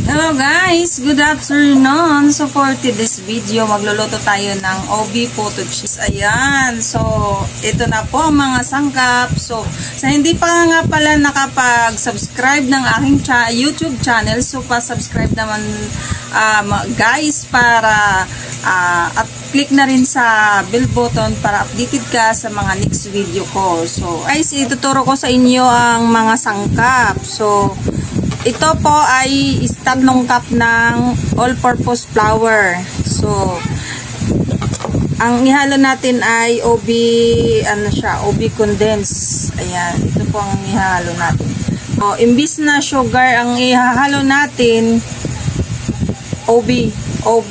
Hello guys, good afternoon. So for today's video, magluluto tayo ng OB puto cheese. Ayan, so ito na po ang mga sangkap. So sa hindi pa nga pala nakapag-subscribe ng aking YouTube channel, so pa-subscribe naman guys para at click na rin sa bell button para updated ka sa mga next video ko. So guys, ituturo ko sa inyo ang mga sangkap. So ito po ay tatlong cup ng all-purpose flour. So, ang ihalo natin ay OB, OB condensed. Ayan, ito po ang ihalo natin. O, imbis na sugar, ang ihalo natin, OB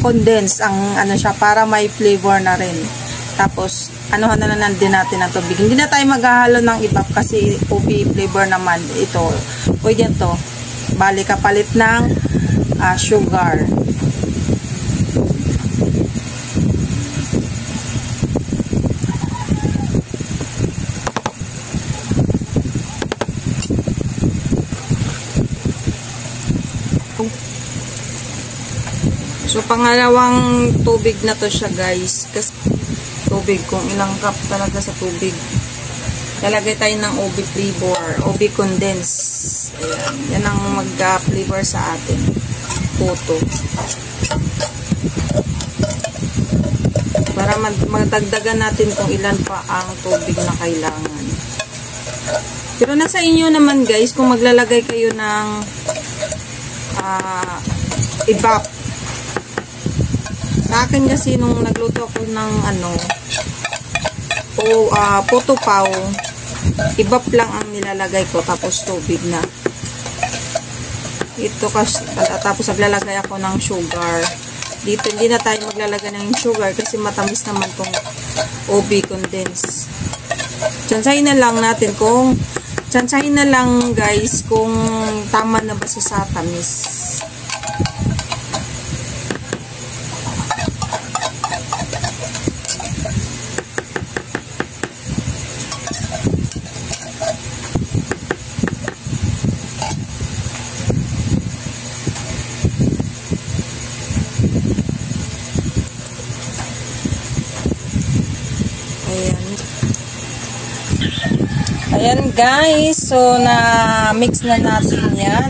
condensed, ang siya, para may flavor na rin. Tapos, anuhan na lang din natin ang tubig. Hindi na tayo maghahalo ng iba kasi OB flavor naman. Ito, pwede to. Bali, kapalit ng sugar. So, pangalawang tubig na to siya guys. Kasi tubig, kung ilang cup talaga sa tubig. Lalagay tayo ng OB flavor, OB condensed. Ayan, yan ang mag-flavor sa atin. Puto. Para magdagdagan natin kung ilan pa ang tubig na kailangan. Pero nasa inyo naman guys, kung maglalagay kayo ng evap. Sa akin kasi nung nagluto ako ng puto pao, ibap lang ang nilalagay ko tapos tubig na. Ito kasi tapos naglalagay ako ng sugar. Dito hindi na tayo maglalagay ng sugar kasi matamis naman tong OB condensed. Tsansahin na lang guys kung tama na ba sa tamis. Ayan guys, so na-mix na natin yan.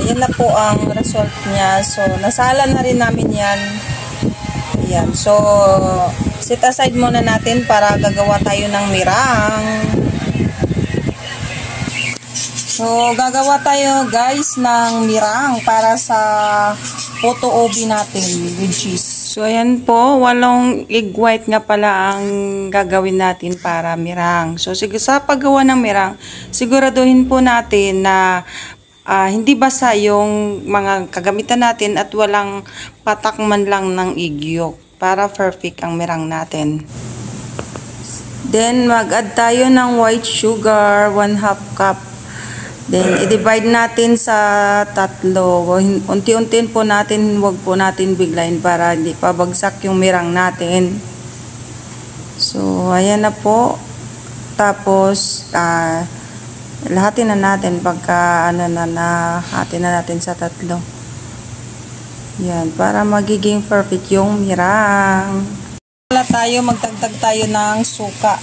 Ayan na po ang result niya. So, nasala na rin namin yan. Ayan, so set aside muna natin para gagawa tayo ng mirang. So, gagawa tayo guys ng mirang para sa puto OB natin with cheese. So, ayan po, 8 egg white nga pala ang gagawin natin para mirang. So, sige, sa paggawa ng mirang, siguraduhin po natin na hindi basa yung mga kagamitan natin at walang patak man lang ng egg yolk para perfect ang mirang natin. Then, mag-add tayo ng white sugar, 1/2 cup. Then, i-divide natin sa 3. Unti-untiin po natin, huwag po natin biglayin para hindi pabagsak yung mirang natin. So, ayan na po. Tapos, lahatin na natin pagka hatin na natin sa 3. Yan, para magiging perfect yung mirang. Magdagdag tayo ng suka.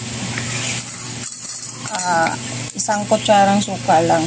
1 kutsarang suka lang.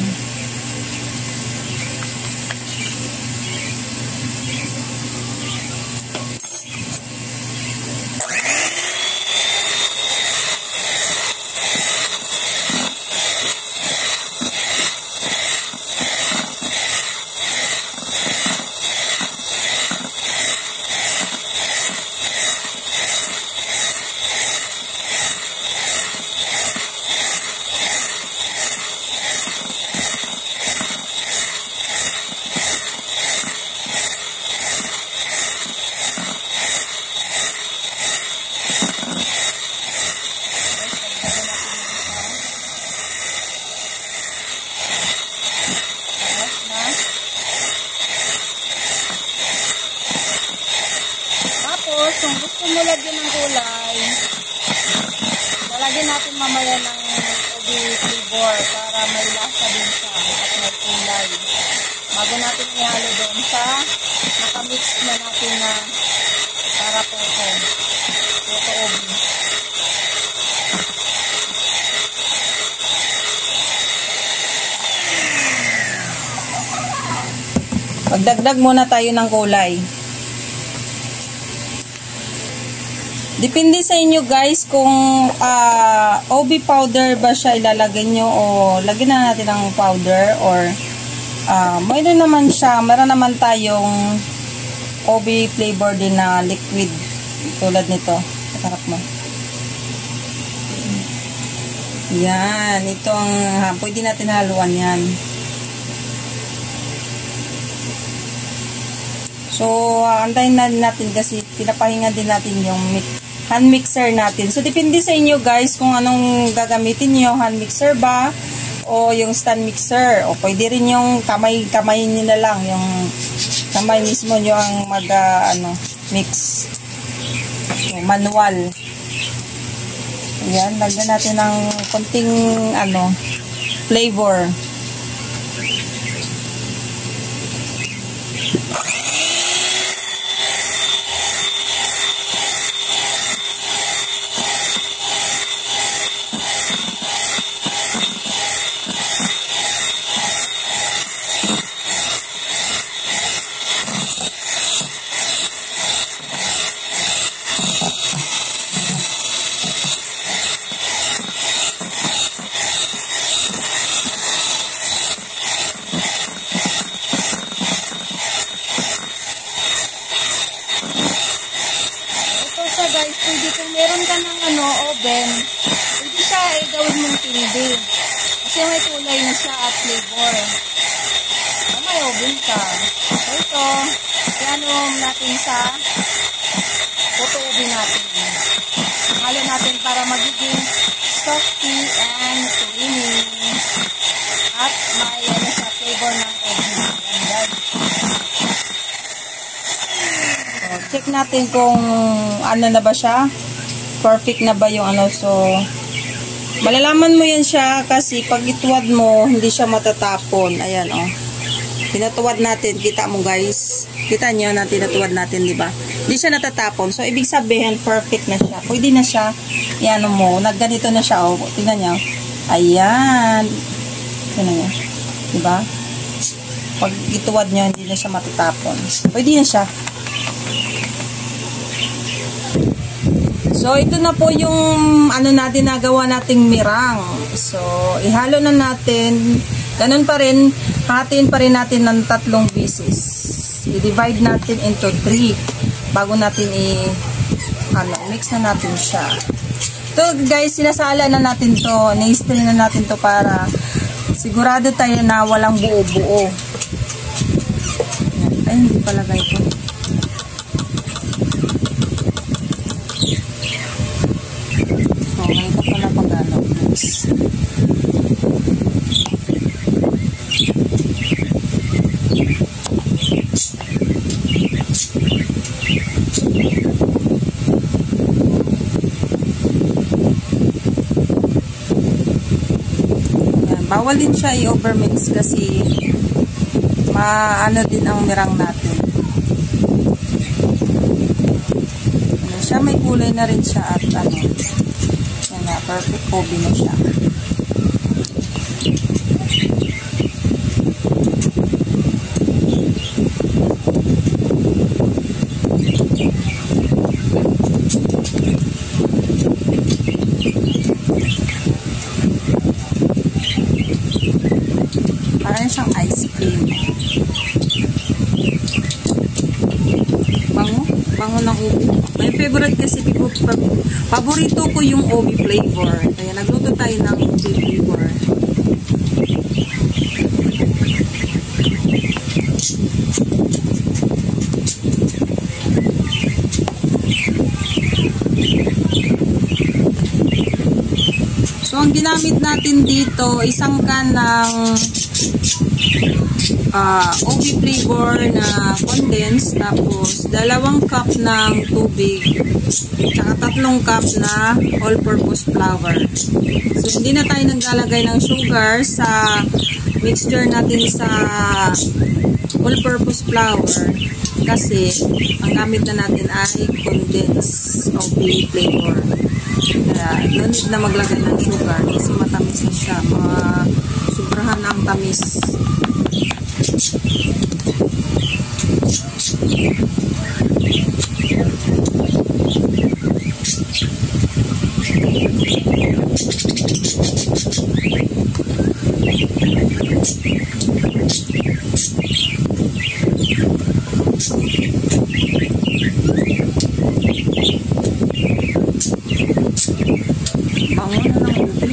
Tapos, kung gusto mo lagyan ng kulay, lalagyan natin mamaya ng OB flavor para may lasa din siya at may kulay. Bago natin ihalo doon sa nakamix na natin na para puto OB. Pagdagdag muna tayo ng kulay. Depende sa inyo guys kung OB powder ba siya ilalagay nyo o lagyan na natin ng powder or mayroon naman siya, meron naman tayong OB flavor din na liquid tulad nito. Harap mo. Yan, ito ang pwede natin haluan yan. So, antayin na natin kasi pinapahinga din natin yung hand mixer natin. So, depende sa inyo guys kung anong gagamitin nyo. Hand mixer ba? O yung stand mixer? O pwede rin yung kamay nyo na lang. Yung kamay mismo nyo ang mix. So, manual. Ayan, lagyan natin ng konting flavor. Guys, pwede kung meron ka ng oven, pwede siya gawin mong tindi. Kasi may kulay na siya at flavor. May oven ka. So ito, i-ano natin sa puto ubi natin. Halo natin para magiging softy and creamy. At may sa flavor ng oven. Yan guys. Check natin kung na ba siya. Perfect na ba yung So, malalaman mo yan siya kasi pag ituwad mo, hindi siya matatapon. Ayan, Tinatuwad natin. Kita mo, guys. Kita nyo na tinatuwad natin, di ba? Hindi siya natatapon. So, ibig sabihin, perfect na siya. Pwede na siya, mo. Nagganito na siya, Tingnan nyo. Ayan. Tingnan nyo. Di ba? Pag ituwad nyo, hindi na siya matatapon. Pwede na siya. So, ito na po yung natin nagawa nating mirang. So, ihalo na natin. Ganun pa rin, hatiin pa rin natin ng 3 pieces. I-divide natin into 3 bago natin mix na natin siya. Ito guys, sinasala na natin to. Na-stir na natin to para sigurado tayo na walang buo-buo. Ay, hindi pala guys ito. Ito pala pag-ano. Bawal din siya i-overmix kasi din ang mirang natin. Siya may kulay na rin siya at perfect obi na siya. Parang siyang ice cream. Bango ng ubi. My favorite kasi paborito ko yung ubi flavor. Kaya nagluto tayo ng ubi flavor. So, ang ginamit natin dito, isang can ng ubi flavor. flavor na condensed, tapos 2 cup ng tubig, tsaka 3 cup na all-purpose flour. So, hindi na tayo naglalagay ng sugar sa mixture natin sa all-purpose flour kasi ang gamit na natin ay condensed OB flavor. Kaya, no need na maglagay ng sugar kasi matamis na siya. Sobrahan ang tamis. Bango na ng ubi.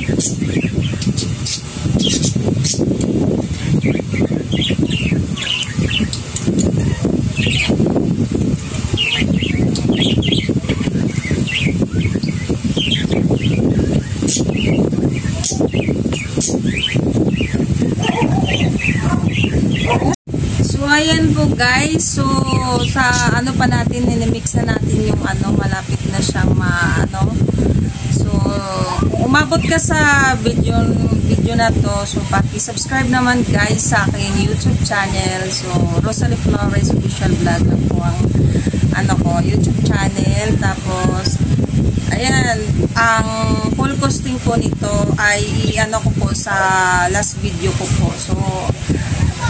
So, ayan po guys. So, sa ano pa natin, inimix na natin yung malapit na siyang So, umabot ka sa video na to. So, paki-subscribe naman guys sa aking YouTube channel. So, Rosalie Flores Official Vlog lang po ang YouTube channel. Tapos, ayan, ang full costing po nito ay ko po sa last video ko po. So,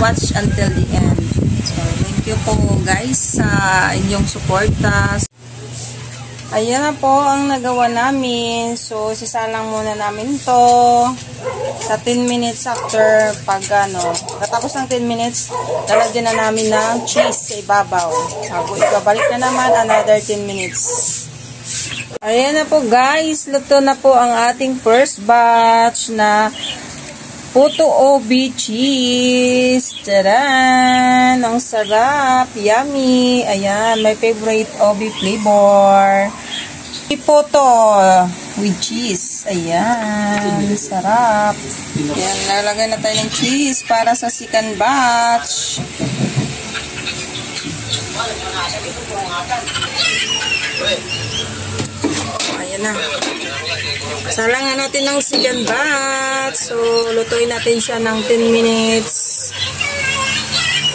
watch until the end. So, thank you po guys sa inyong suporta. Ayan na po ang nagawa namin. So, sisalang muna namin to sa 10 minutes after katapos ng 10 minutes, lalagyan na namin ng cheese sa ibabaw. Bago ibabalik na naman, another 10 minutes. Ayan na po guys, luto na po ang ating first batch na puto OB cheese. Taran! Ang sarap. Yummy. Ayan, my favorite OB flavor. Puto with cheese. Ayan, sarap. Ayan, lalagay na tayo ng cheese para sa second batch. Ayan na. Salangan natin ng second batch. So, lutuin natin siya ng 10 minutes.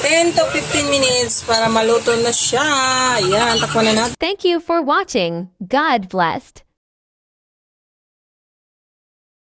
10 to 15 minutes para maluto na siya. Ayan, takpan na natin. Thank you for watching. God blessed.